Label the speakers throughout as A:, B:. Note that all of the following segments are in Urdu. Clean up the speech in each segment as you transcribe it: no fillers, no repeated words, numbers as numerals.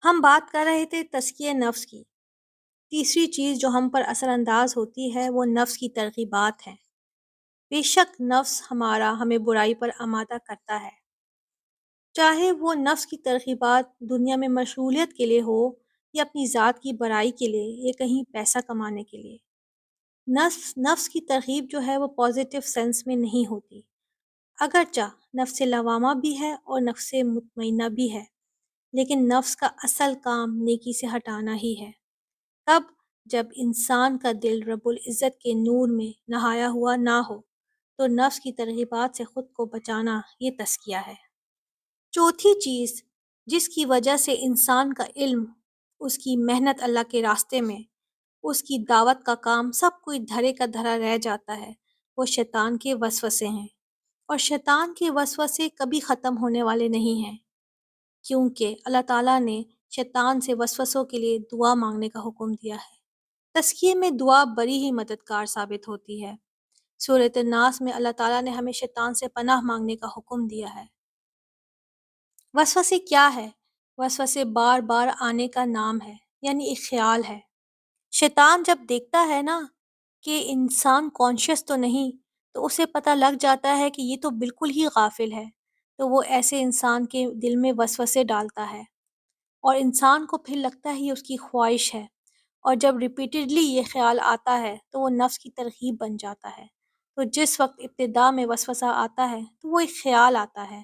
A: ہم بات کر رہے تھے تزکیہ نفس کی۔ تیسری چیز جو ہم پر اثر انداز ہوتی ہے وہ نفس کی ترغیبات ہیں۔ بے شک نفس ہمارا ہمیں برائی پر آمادہ کرتا ہے، چاہے وہ نفس کی ترغیبات دنیا میں مشغولیت کے لیے ہو یا اپنی ذات کی برائی کے لیے یا کہیں پیسہ کمانے کے لیے۔ نفس کی ترغیب جو ہے وہ پازیٹیو سینس میں نہیں ہوتی، اگرچہ نفس لوامہ بھی ہے اور نفس مطمئنہ بھی ہے، لیکن نفس کا اصل کام نیکی سے ہٹانا ہی ہے۔ تب جب انسان کا دل رب العزت کے نور میں نہایا ہوا نہ ہو تو نفس کی ترغیبات سے خود کو بچانا یہ تزکیہ ہے۔ چوتھی چیز جس کی وجہ سے انسان کا علم، اس کی محنت اللہ کے راستے میں، اس کی دعوت کا کام سب کوئی دھرے کا دھرا رہ جاتا ہے، وہ شیطان کے وسوسے ہیں۔ اور شیطان کے وسوسے کبھی ختم ہونے والے نہیں ہیں، کیونکہ اللہ تعالیٰ نے شیطان سے وسوسوں کے لیے دعا مانگنے کا حکم دیا ہے۔ تزکیے میں دعا بڑی ہی مددگار ثابت ہوتی ہے۔ سورۃ الناس میں اللہ تعالیٰ نے ہمیں شیطان سے پناہ مانگنے کا حکم دیا ہے۔ وسوسے کیا ہے؟ وسوسے بار بار آنے کا نام ہے، یعنی ایک خیال ہے۔ شیطان جب دیکھتا ہے نا کہ انسان کانشیس تو نہیں، تو اسے پتہ لگ جاتا ہے کہ یہ تو بالکل ہی غافل ہے، تو وہ ایسے انسان کے دل میں وسوسے ڈالتا ہے، اور انسان کو پھر لگتا ہے یہ اس کی خواہش ہے، اور جب ریپیٹڈلی یہ خیال آتا ہے تو وہ نفس کی ترغیب بن جاتا ہے۔ تو جس وقت ابتدا میں وسوسہ آتا ہے تو وہ ایک خیال آتا ہے،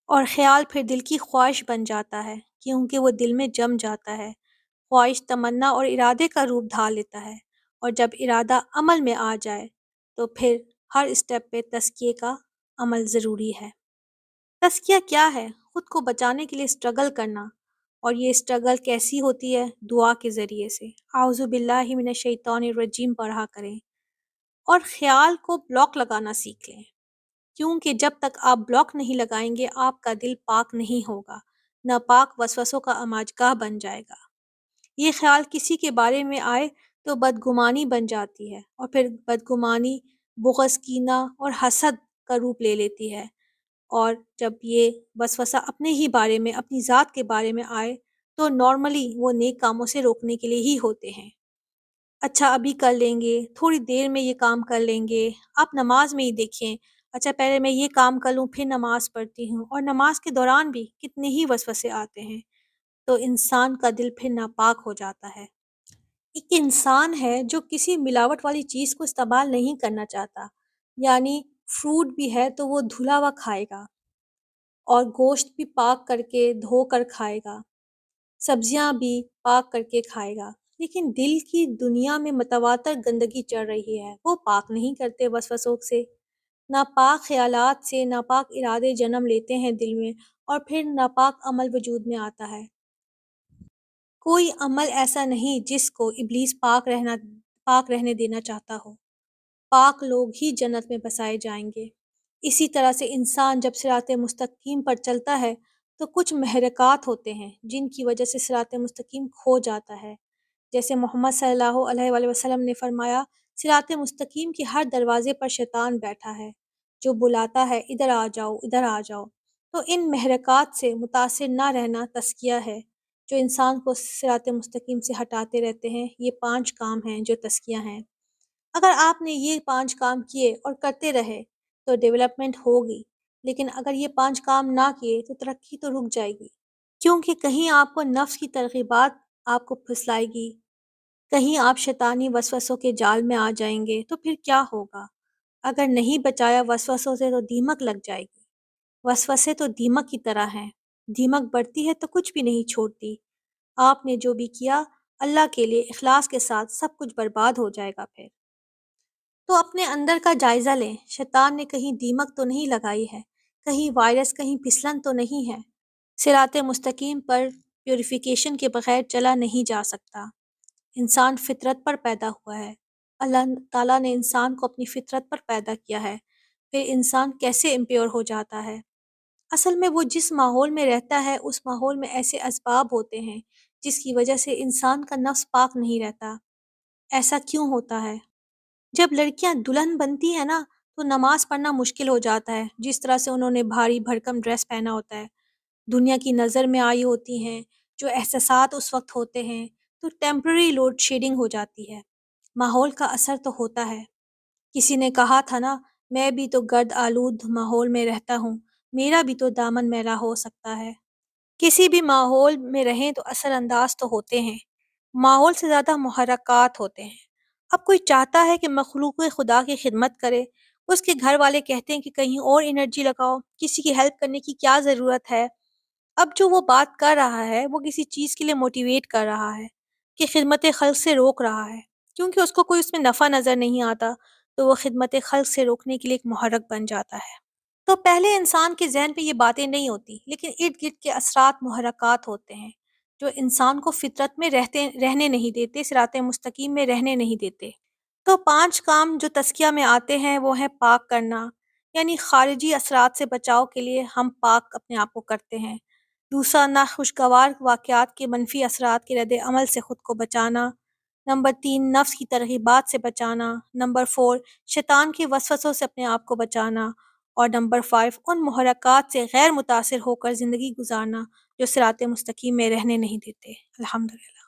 A: اور خیال پھر دل کی خواہش بن جاتا ہے، کیونکہ وہ دل میں جم جاتا ہے۔ خواہش تمنا اور ارادے کا روپ ڈھال لیتا ہے، اور جب ارادہ عمل میں آ جائے تو پھر ہر اسٹیپ پہ تزکیے کا عمل ضروری ہے۔ تزکیہ کیا ہے؟ خود کو بچانے کے لیے اسٹرگل کرنا، اور یہ اسٹرگل کیسی ہوتی ہے؟ دعا کے ذریعے سے اعوذ باللہ من الشیطان الرجیم پڑھا کریں، اور خیال کو بلاک لگانا سیکھ لیں، کیونکہ جب تک آپ بلاک نہیں لگائیں گے آپ کا دل پاک نہیں ہوگا، ناپاک وسوسوں کا اماجگاہ بن جائے گا۔ یہ خیال کسی کے بارے میں آئے تو بدگمانی بن جاتی ہے، اور پھر بدگمانی بغض، کینہ اور حسد کا روپ لے لیتی ہے، اور جب یہ وسوسہ اپنے ہی بارے میں، اپنی ذات کے بارے میں آئے تو نارملی وہ نیک کاموں سے روکنے کے لیے ہی ہوتے ہیں۔ اچھا ابھی کر لیں گے، تھوڑی دیر میں یہ کام کر لیں گے۔ آپ نماز میں ہی دیکھیں، اچھا پہلے میں یہ کام کر لوں پھر نماز پڑھتی ہوں، اور نماز کے دوران بھی کتنے ہی وسوسے آتے ہیں، تو انسان کا دل پھر ناپاک ہو جاتا ہے۔ ایک انسان ہے جو کسی ملاوٹ والی چیز کو استعمال نہیں کرنا چاہتا، یعنی فروٹ بھی ہے تو وہ دھلا ہوا کھائے گا، اور گوشت بھی پاک کر کے دھو کر کھائے گا، سبزیاں بھی پاک کر کے کھائے گا، لیکن دل کی دنیا میں متواتر گندگی چڑھ رہی ہے، وہ پاک نہیں کرتے وسوسوں سے۔ ناپاک خیالات سے ناپاک ارادے جنم لیتے ہیں دل میں، اور پھر ناپاک عمل وجود میں آتا ہے۔ کوئی عمل ایسا نہیں جس کو ابلیس پاک رہنے دینا چاہتا ہو۔ پاک لوگ ہی جنت میں بسائے جائیں گے۔ اسی طرح سے انسان جب صراط مستقیم پر چلتا ہے تو کچھ محرکات ہوتے ہیں جن کی وجہ سے صراط مستقیم کھو جاتا ہے، جیسے محمد صلی اللہ علیہ وآلہ وسلم نے فرمایا، صراط مستقیم کے ہر دروازے پر شیطان بیٹھا ہے جو بلاتا ہے ادھر آ جاؤ، ادھر آ جاؤ۔ تو ان محرکات سے متاثر نہ رہنا تزکیہ ہے، جو انسان کو صراط مستقیم سے ہٹاتے رہتے ہیں۔ یہ 5 کام ہیں جو تزکیہ ہیں۔ اگر آپ نے یہ 5 کام کیے اور کرتے رہے تو ڈیولپمنٹ ہوگی، لیکن اگر یہ 5 کام نہ کیے تو ترقی تو رک جائے گی، کیونکہ کہیں آپ کو نفس کی ترغیبات آپ کو پھسلائے گی، کہیں آپ شیطانی وسوسوں کے جال میں آ جائیں گے، تو پھر کیا ہوگا؟ اگر نہیں بچایا وسوسوں سے تو دیمک لگ جائے گی۔ وسوسے تو دیمک کی طرح ہیں، دیمک بڑھتی ہے تو کچھ بھی نہیں چھوڑتی۔ آپ نے جو بھی کیا اللہ کے لیے اخلاص کے ساتھ، سب کچھ برباد ہو جائے گا پھر۔ تو اپنے اندر کا جائزہ لیں، شیطان نے کہیں دیمک تو نہیں لگائی ہے، کہیں وائرس، کہیں پھسلن تو نہیں ہے۔ صراط مستقیم پر پیوریفیکیشن کے بغیر چلا نہیں جا سکتا۔ انسان فطرت پر پیدا ہوا ہے، اللہ تعالیٰ نے انسان کو اپنی فطرت پر پیدا کیا ہے، پھر انسان کیسے امپیور ہو جاتا ہے؟ اصل میں وہ جس ماحول میں رہتا ہے اس ماحول میں ایسے اسباب ہوتے ہیں جس کی وجہ سے انسان کا نفس پاک نہیں رہتا۔ ایسا کیوں ہوتا ہے؟ جب لڑکیاں دلہن بنتی ہیں نا تو نماز پڑھنا مشکل ہو جاتا ہے، جس طرح سے انہوں نے بھاری بھرکم ڈریس پہنا ہوتا ہے، دنیا کی نظر میں آئی ہوتی ہیں، جو احساسات اس وقت ہوتے ہیں تو ٹیمپرری لوڈ شیڈنگ ہو جاتی ہے۔ ماحول کا اثر تو ہوتا ہے۔ کسی نے کہا تھا نا، میں بھی تو گرد آلود ماحول میں رہتا ہوں، میرا بھی تو دامن میلا ہو سکتا ہے۔ کسی بھی ماحول میں رہیں تو اثر انداز تو ہوتے ہیں، ماحول سے زیادہ محرکات ہوتے ہیں۔ اب کوئی چاہتا ہے کہ مخلوق خدا کی خدمت کرے، اس کے گھر والے کہتے ہیں کہ کہیں اور انرجی لگاؤ، کسی کی ہیلپ کرنے کی کیا ضرورت ہے۔ اب جو وہ بات کر رہا ہے وہ کسی چیز کے لیے موٹیویٹ کر رہا ہے، کہ خدمت خلق سے روک رہا ہے، کیونکہ اس کو کوئی اس میں نفع نظر نہیں آتا، تو وہ خدمت خلق سے روکنے کے لیے ایک محرک بن جاتا ہے۔ تو پہلے انسان کے ذہن پہ یہ باتیں نہیں ہوتی، لیکن ارد گرد کے اثرات محرکات ہوتے ہیں جو انسان کو فطرت میں رہنے نہیں دیتے، صراط مستقیم میں رہنے نہیں دیتے۔ تو 5 کام جو تزکیہ میں آتے ہیں وہ ہیں پاک کرنا، یعنی خارجی اثرات سے بچاؤ کے لیے ہم پاک اپنے آپ کو کرتے ہیں۔ دوسرا، ناخوشگوار واقعات کے منفی اثرات کے رد عمل سے خود کو بچانا۔ نمبر 3، نفس کی ترغیبات سے بچانا۔ نمبر 4، شیطان کے وسوسوں سے اپنے آپ کو بچانا۔ اور نمبر 5، ان محرکات سے غیر متاثر ہو کر زندگی گزارنا جو صراط مستقیم میں رہنے نہیں دیتے۔ الحمدللہ۔